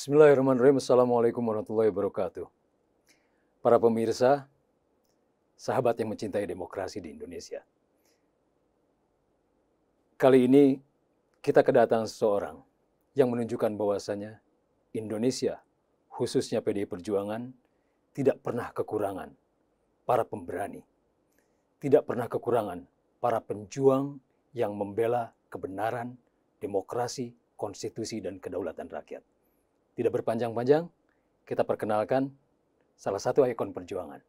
Bismillahirrahmanirrahim. Assalamualaikum warahmatullahi wabarakatuh. Para pemirsa, sahabat yang mencintai demokrasi di Indonesia. Kali ini kita kedatangan seseorang yang menunjukkan bahwasanya Indonesia, khususnya PDI Perjuangan, tidak pernah kekurangan para pemberani. Tidak pernah kekurangan para penjuang yang membela kebenaran, demokrasi, konstitusi, dan kedaulatan rakyat. Tidak berpanjang-panjang, kita perkenalkan salah satu ikon perjuangan,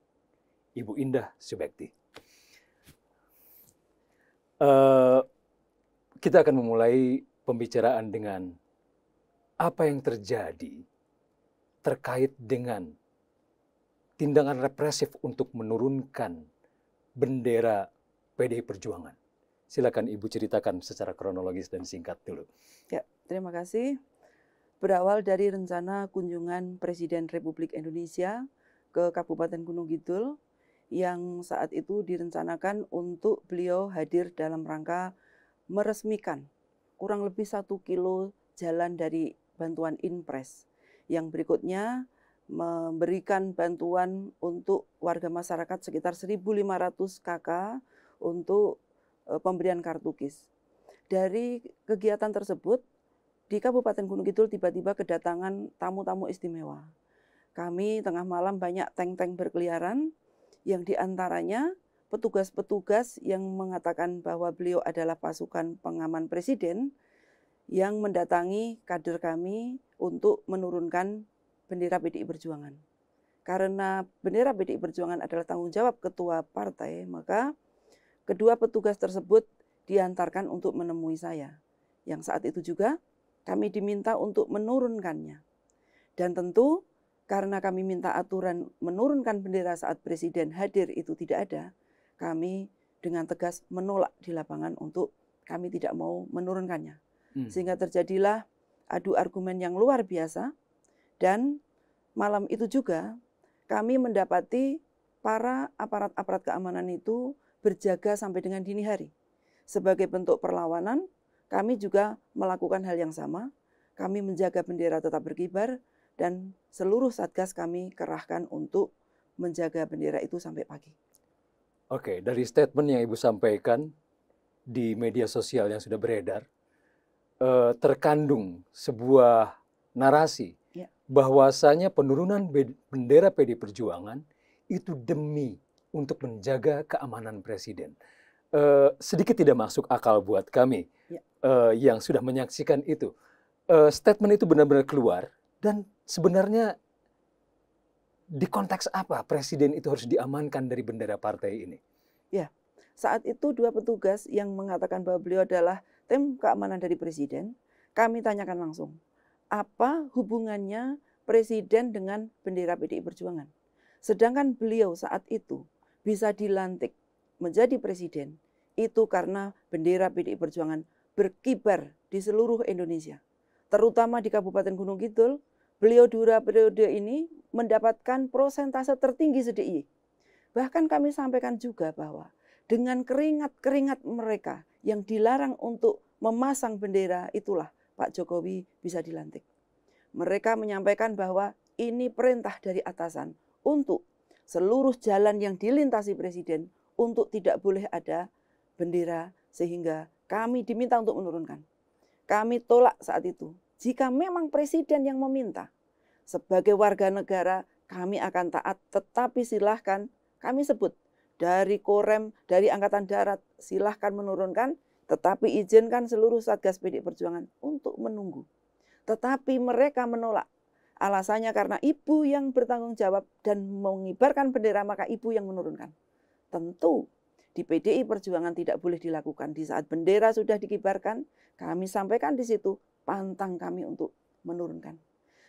Ibu Indah Subekti. Kita akan memulai pembicaraan dengan apa yang terjadi terkait dengan tindakan represif untuk menurunkan bendera PDI Perjuangan. Silakan Ibu ceritakan secara kronologis dan singkat dulu. Ya, terima kasih. Berawal dari rencana kunjungan Presiden Republik Indonesia ke Kabupaten Gunung Kidul yang saat itu direncanakan untuk beliau hadir dalam rangka meresmikan kurang lebih 1 kilo jalan dari bantuan Inpres. Yang berikutnya memberikan bantuan untuk warga masyarakat sekitar 1.500 KK untuk pemberian kartu KIS. Dari kegiatan tersebut, di Kabupaten Gunung Kidul tiba-tiba kedatangan tamu-tamu istimewa. Kami tengah malam banyak tank-tank berkeliaran, yang diantaranya petugas-petugas yang mengatakan bahwa beliau adalah pasukan pengaman presiden, yang mendatangi kader kami untuk menurunkan bendera PDI Perjuangan. Karena bendera PDI Perjuangan adalah tanggung jawab ketua partai, maka kedua petugas tersebut diantarkan untuk menemui saya. Yang saat itu juga kami diminta untuk menurunkannya. Dan tentu karena kami minta aturan menurunkan bendera saat presiden hadir itu tidak ada, kami dengan tegas menolak di lapangan untuk kami tidak mau menurunkannya. Sehingga terjadilah adu argumen yang luar biasa, dan malam itu juga kami mendapati para aparat-aparat keamanan itu berjaga sampai dengan dini hari. Sebagai bentuk perlawanan, kami juga melakukan hal yang sama. Kami menjaga bendera tetap berkibar dan seluruh satgas kami kerahkan untuk menjaga bendera itu sampai pagi. Oke, dari statement yang Ibu sampaikan di media sosial yang sudah beredar, terkandung sebuah narasi bahwasanya penurunan bendera PDI Perjuangan itu demi untuk menjaga keamanan presiden. Sedikit tidak masuk akal buat kami yang sudah menyaksikan itu. Statement itu benar-benar keluar, dan sebenarnya di konteks apa presiden itu harus diamankan dari bendera partai ini? Ya, saat itu dua petugas yang mengatakan bahwa beliau adalah tim keamanan dari presiden, kami tanyakan langsung, apa hubungannya presiden dengan bendera PDI Perjuangan? Sedangkan beliau saat itu bisa dilantik menjadi presiden, itu karena bendera PDI Perjuangan berkibar di seluruh Indonesia. Terutama di Kabupaten Gunung Kidul, beliau 2 periode ini mendapatkan prosentase tertinggi se-DIY. Bahkan kami sampaikan juga bahwa dengan keringat-keringat mereka yang dilarang untuk memasang bendera, itulah Pak Jokowi bisa dilantik. Mereka menyampaikan bahwa ini perintah dari atasan untuk seluruh jalan yang dilintasi presiden untuk tidak boleh ada bendera, sehingga kami diminta untuk menurunkan. Kami tolak saat itu. Jika memang presiden yang meminta, sebagai warga negara kami akan taat, tetapi silahkan kami sebut dari Korem, dari Angkatan Darat, silahkan menurunkan, tetapi izinkan seluruh Satgas PDI Perjuangan untuk menunggu. Tetapi mereka menolak. Alasannya karena ibu yang bertanggung jawab dan mengibarkan bendera, maka ibu yang menurunkan. Tentu di PDI Perjuangan tidak boleh dilakukan. Di saat bendera sudah dikibarkan, kami sampaikan di situ, pantang kami untuk menurunkan.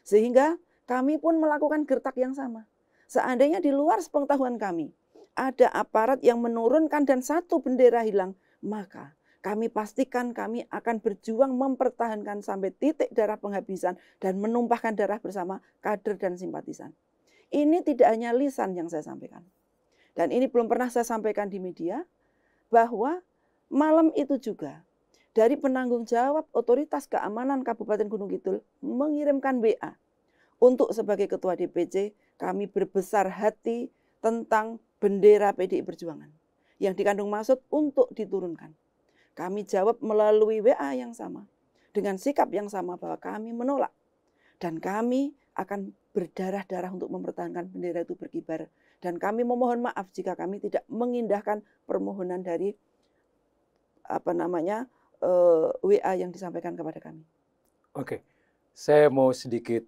Sehingga kami pun melakukan gertak yang sama. Seandainya di luar sepengetahuan kami, ada aparat yang menurunkan dan satu bendera hilang, maka kami pastikan kami akan berjuang mempertahankan sampai titik darah penghabisan dan menumpahkan darah bersama kader dan simpatisan. Ini tidak hanya lisan yang saya sampaikan. Dan ini belum pernah saya sampaikan di media, bahwa malam itu juga dari penanggung jawab otoritas keamanan Kabupaten Gunung Kidul mengirimkan WA Untuk sebagai Ketua DPC, kami berbesar hati tentang bendera PDI Perjuangan yang dikandung maksud untuk diturunkan. Kami jawab melalui WA yang sama, dengan sikap yang sama bahwa kami menolak. Dan kami akan berdarah-darah untuk mempertahankan bendera itu berkibar. Dan kami memohon maaf jika kami tidak mengindahkan permohonan dari WA yang disampaikan kepada kami. Oke, saya mau sedikit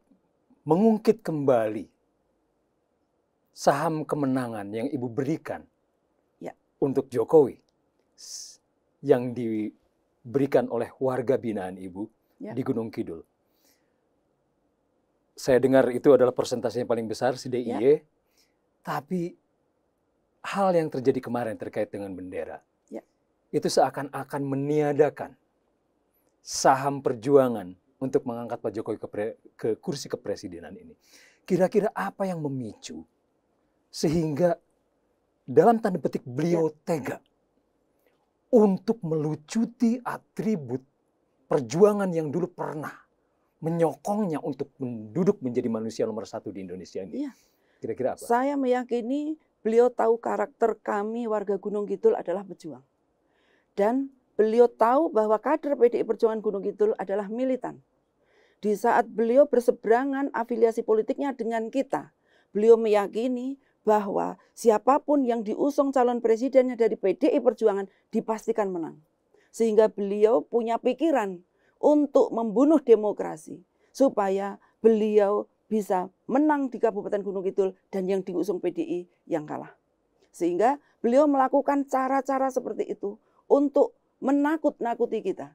mengungkit kembali saham kemenangan yang Ibu berikan untuk Jokowi yang diberikan oleh warga binaan Ibu di Gunung Kidul. Saya dengar itu adalah persentase yang paling besar, si DIY, tapi hal yang terjadi kemarin terkait dengan bendera, itu seakan-akan meniadakan saham perjuangan untuk mengangkat Pak Jokowi ke kursi kepresidenan ini. Kira-kira apa yang memicu sehingga dalam tanda petik beliau tega untuk melucuti atribut perjuangan yang dulu pernah menyokongnya untuk duduk menjadi manusia nomor 1 di Indonesia ini? Kira-kira apa? Saya meyakini beliau tahu karakter kami warga Gunung Kidul adalah pejuang. Dan beliau tahu bahwa kader PDI Perjuangan Gunung Kidul adalah militan. Di saat beliau berseberangan afiliasi politiknya dengan kita, beliau meyakini bahwa siapapun yang diusung calon presidennya dari PDI Perjuangan dipastikan menang. Sehingga beliau punya pikiran untuk membunuh demokrasi supaya beliau bisa menang di Kabupaten Gunung Kidul dan yang diusung PDI yang kalah. Sehingga beliau melakukan cara-cara seperti itu untuk menakut-nakuti kita,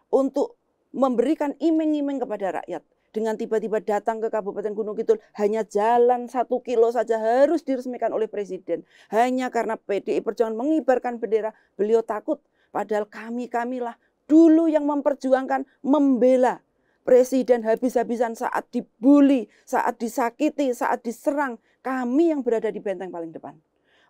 untuk memberikan iming-iming kepada rakyat. Dengan tiba-tiba datang ke Kabupaten Gunung Kidul, hanya jalan 1 kilo saja harus diresmikan oleh Presiden. Hanya karena PDI Perjuangan mengibarkan bendera, beliau takut. Padahal kamilah dulu yang memperjuangkan, membela Presiden habis-habisan saat dibully, saat disakiti, saat diserang. Kami yang berada di benteng paling depan.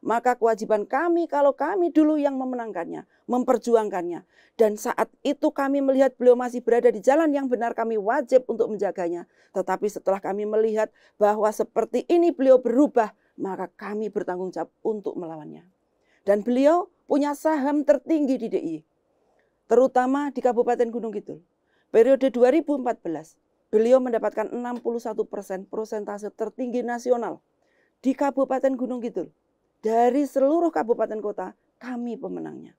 Maka kewajiban kami kalau kami dulu yang memenangkannya, memperjuangkannya. Dan saat itu kami melihat beliau masih berada di jalan yang benar, kami wajib untuk menjaganya. Tetapi setelah kami melihat bahwa seperti ini beliau berubah, maka kami bertanggung jawab untuk melawannya. Dan beliau punya saham tertinggi di DIY, terutama di Kabupaten Gunung Kidul. Periode 2014, beliau mendapatkan 61% persentase tertinggi nasional di Kabupaten Gunung Kidul. Dari seluruh kabupaten kota, kami pemenangnya.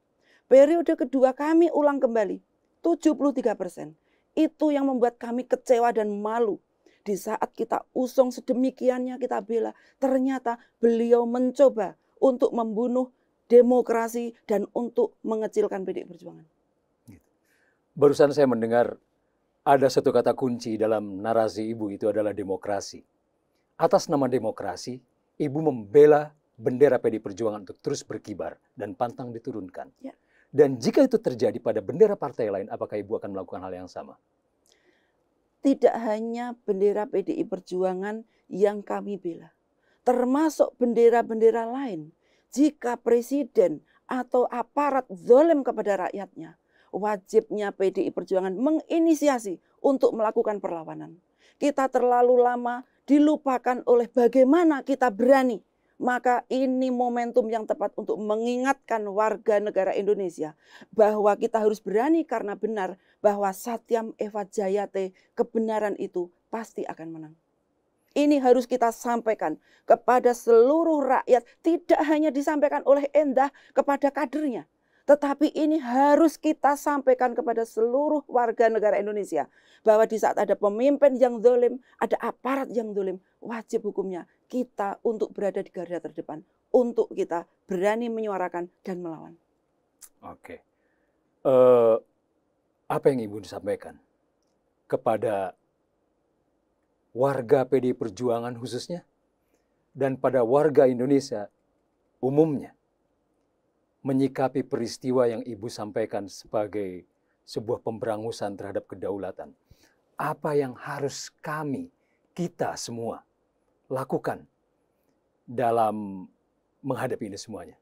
Periode kedua kami ulang kembali, 73%. Itu yang membuat kami kecewa dan malu. Di saat kita usung sedemikiannya, kita bela, ternyata beliau mencoba untuk membunuh demokrasi dan untuk mengecilkan PDI Perjuangan. Barusan saya mendengar ada satu kata kunci dalam narasi Ibu, itu adalah demokrasi. Atas nama demokrasi, Ibu membela bendera PDI Perjuangan untuk terus berkibar dan pantang diturunkan. Dan jika itu terjadi pada bendera partai lain, apakah Ibu akan melakukan hal yang sama? Tidak hanya bendera PDI Perjuangan yang kami bela, termasuk bendera-bendera lain. Jika presiden atau aparat zalim kepada rakyatnya, wajibnya PDI Perjuangan menginisiasi untuk melakukan perlawanan. Kita terlalu lama dilupakan oleh bagaimana kita berani. Maka ini momentum yang tepat untuk mengingatkan warga negara Indonesia bahwa kita harus berani karena benar, bahwa Satyam Eva Jayate, kebenaran itu pasti akan menang. Ini harus kita sampaikan kepada seluruh rakyat, tidak hanya disampaikan oleh Endah kepada kadernya, tetapi ini harus kita sampaikan kepada seluruh warga negara Indonesia. Bahwa di saat ada pemimpin yang zalim, ada aparat yang zalim, wajib hukumnya kita untuk berada di garda terdepan. Untuk kita berani menyuarakan dan melawan. Oke. Apa yang Ibu sampaikan kepada warga PDI Perjuangan khususnya, dan pada warga Indonesia umumnya, menyikapi peristiwa yang Ibu sampaikan sebagai sebuah pemberangusan terhadap kedaulatan? Apa yang harus kita semua lakukan dalam menghadapi ini semuanya?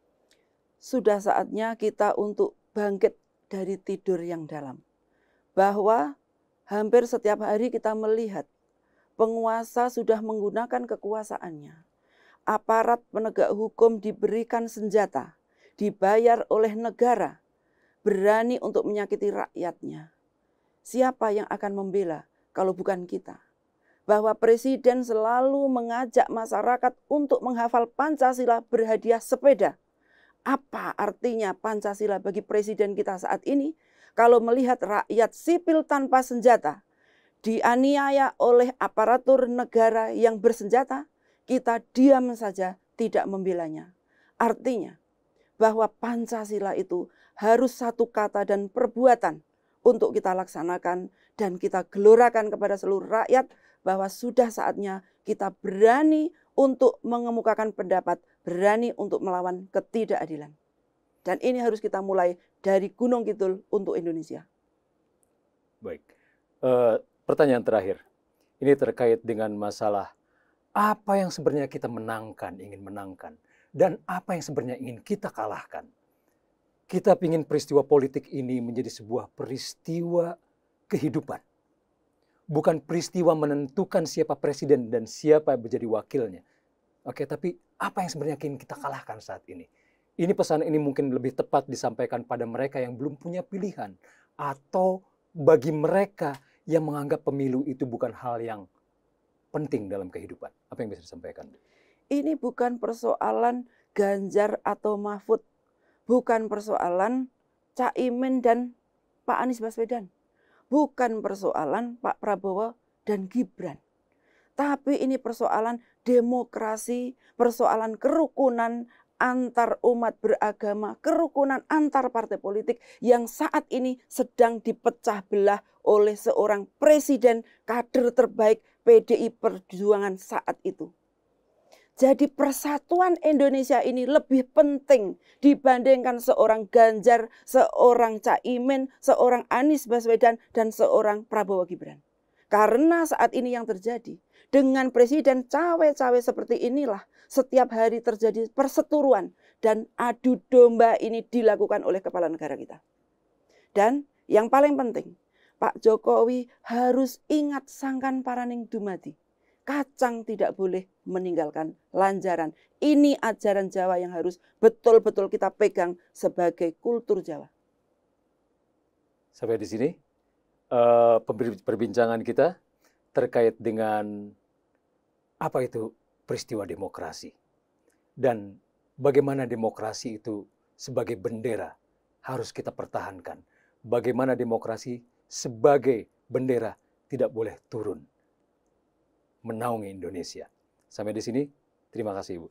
Sudah saatnya kita untuk bangkit dari tidur yang dalam. Bahwa hampir setiap hari kita melihat penguasa sudah menggunakan kekuasaannya. Aparat penegak hukum diberikan senjata, dibayar oleh negara, berani untuk menyakiti rakyatnya. Siapa yang akan membela kalau bukan kita? Bahwa presiden selalu mengajak masyarakat untuk menghafal Pancasila berhadiah sepeda. Apa artinya Pancasila bagi presiden kita saat ini? Kalau melihat rakyat sipil tanpa senjata dianiaya oleh aparatur negara yang bersenjata, kita diam saja tidak membelanya. Artinya bahwa Pancasila itu harus satu kata dan perbuatan untuk kita laksanakan dan kita gelorakan kepada seluruh rakyat bahwa sudah saatnya kita berani untuk mengemukakan pendapat, berani untuk melawan ketidakadilan. Dan ini harus kita mulai dari Gunung Kidul untuk Indonesia. Baik, pertanyaan terakhir. Ini terkait dengan masalah apa yang sebenarnya kita menangkan, ingin menangkan, dan apa yang sebenarnya ingin kita kalahkan. Kita ingin peristiwa politik ini menjadi sebuah peristiwa kehidupan. Bukan peristiwa menentukan siapa presiden dan siapa yang menjadi wakilnya. Oke, tapi apa yang sebenarnya ingin kita kalahkan saat ini? Ini pesan ini mungkin lebih tepat disampaikan pada mereka yang belum punya pilihan. Atau bagi mereka yang menganggap pemilu itu bukan hal yang penting dalam kehidupan. Apa yang bisa disampaikan? Ini bukan persoalan Ganjar atau Mahfud. Bukan persoalan Caimin dan Pak Anies Baswedan. Bukan persoalan Pak Prabowo dan Gibran. Tapi ini persoalan demokrasi, persoalan kerukunan antar umat beragama, kerukunan antar partai politik yang saat ini sedang dipecah belah oleh seorang presiden kader terbaik PDI Perjuangan saat itu. Jadi persatuan Indonesia ini lebih penting dibandingkan seorang Ganjar, seorang Caimin, seorang Anies Baswedan, dan seorang Prabowo Gibran. Karena saat ini yang terjadi, dengan presiden cawe-cawe seperti inilah, setiap hari terjadi perseteruan dan adu domba ini dilakukan oleh kepala negara kita. Dan yang paling penting, Pak Jokowi harus ingat sangkan paraning dumadi. Kacang tidak boleh meninggalkan lanjaran. Ini ajaran Jawa yang harus betul-betul kita pegang sebagai kultur Jawa. Sampai di sini perbincangan kita terkait dengan apa itu peristiwa demokrasi. Dan bagaimana demokrasi itu sebagai bendera harus kita pertahankan. Bagaimana demokrasi sebagai bendera tidak boleh turun menaungi Indonesia. Sampai di sini, terima kasih Ibu.